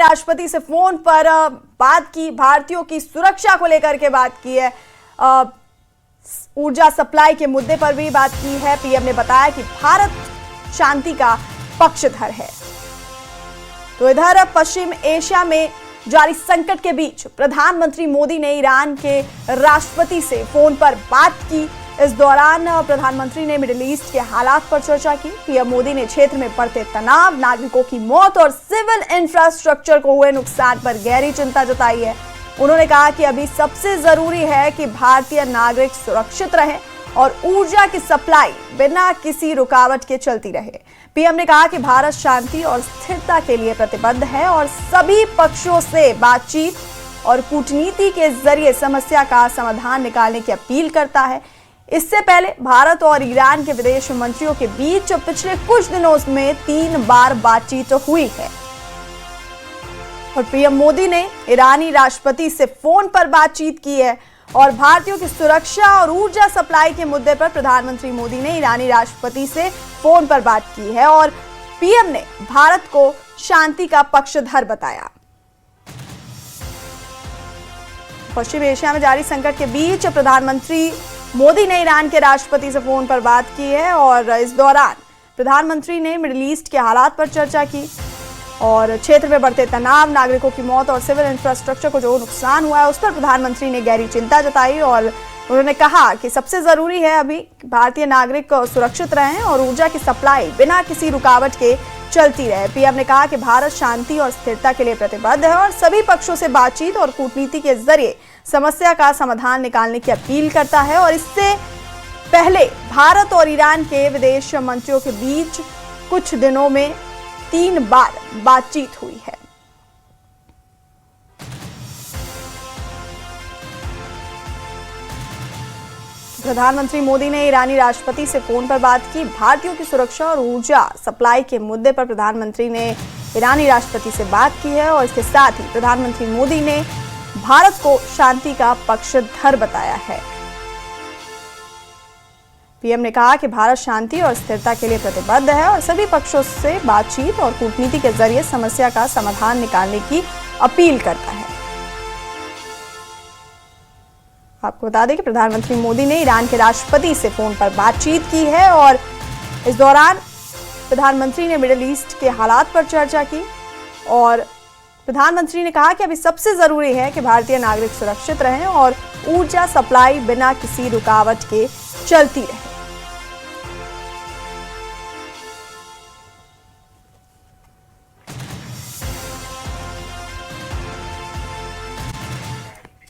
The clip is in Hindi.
राष्ट्रपति से फोन पर बात की, भारतीयों की सुरक्षा को लेकर के बात की है, ऊर्जा सप्लाई के मुद्दे पर भी बात की है। पीएम ने बताया कि भारत शांति का पक्षधर है। तो इधर पश्चिम एशिया में जारी संकट के बीच प्रधानमंत्री मोदी ने ईरान के राष्ट्रपति से फोन पर बात की। इस दौरान प्रधानमंत्री ने मिडिल ईस्ट के हालात पर चर्चा की। पीएम मोदी ने क्षेत्र में बढ़ते तनाव, नागरिकों की मौत और सिविल इंफ्रास्ट्रक्चर को हुए नुकसान पर गहरी चिंता जताई है। उन्होंने कहा कि अभी सबसे जरूरी है कि भारतीय नागरिक सुरक्षित रहें और ऊर्जा की सप्लाई बिना किसी रुकावट के चलती रहे। पीएम ने कहा कि भारत शांति और स्थिरता के लिए प्रतिबद्ध है और सभी पक्षों से बातचीत और कूटनीति के जरिए समस्या का समाधान निकालने की अपील करता है। इससे पहले भारत और ईरान के विदेश मंत्रियों के बीच पिछले कुछ दिनों में 3 बार बातचीत हुई है और पीएम मोदी ने ईरानी राष्ट्रपति से फोन पर बातचीत की है और भारतीयों की सुरक्षा और ऊर्जा सप्लाई के मुद्दे पर प्रधानमंत्री मोदी ने ईरानी राष्ट्रपति से फोन पर बात की है और पीएम ने भारत को शांति का पक्षधर बताया। पश्चिम एशिया में जारी संकट के बीच प्रधानमंत्री मोदी ने ईरान के राष्ट्रपति से फोन पर बात की है और इस दौरान प्रधानमंत्री ने मिडिल ईस्ट के हालात पर चर्चा की और क्षेत्र में बढ़ते तनाव, नागरिकों की मौत और सिविल इंफ्रास्ट्रक्चर को जो नुकसान हुआ है उस पर प्रधानमंत्री ने गहरी चिंता जताई और उन्होंने कहा कि सबसे जरूरी है अभी भारतीय नागरिक सुरक्षित रहें और ऊर्जा की सप्लाई बिना किसी रुकावट के चलती रहे। पीएम ने कहा कि भारत शांति और स्थिरता के लिए प्रतिबद्ध है और सभी पक्षों से बातचीत और कूटनीति के जरिए समस्या का समाधान निकालने की अपील करता है और इससे पहले भारत और ईरान के विदेश मंत्रियों के बीच कुछ दिनों में 3 बार बातचीत हुई है। प्रधानमंत्री मोदी ने ईरानी राष्ट्रपति से फोन पर बात की। भारतीयों की सुरक्षा और ऊर्जा सप्लाई के मुद्दे पर प्रधानमंत्री ने ईरानी राष्ट्रपति से बात की है और इसके साथ ही प्रधानमंत्री मोदी ने भारत को शांति का पक्षधर बताया है। पीएम ने कहा कि भारत शांति और स्थिरता के लिए प्रतिबद्ध है और सभी पक्षों से बातचीत और कूटनीति के जरिए समस्या का समाधान निकालने की अपील करता है। आपको बता दें कि प्रधानमंत्री मोदी ने ईरान के राष्ट्रपति से फोन पर बातचीत की है और इस दौरान प्रधानमंत्री ने मिडिल ईस्ट के हालात पर चर्चा की और प्रधानमंत्री ने कहा कि अभी सबसे जरूरी है कि भारतीय नागरिक सुरक्षित रहें और ऊर्जा सप्लाई बिना किसी रुकावट के चलती रहे।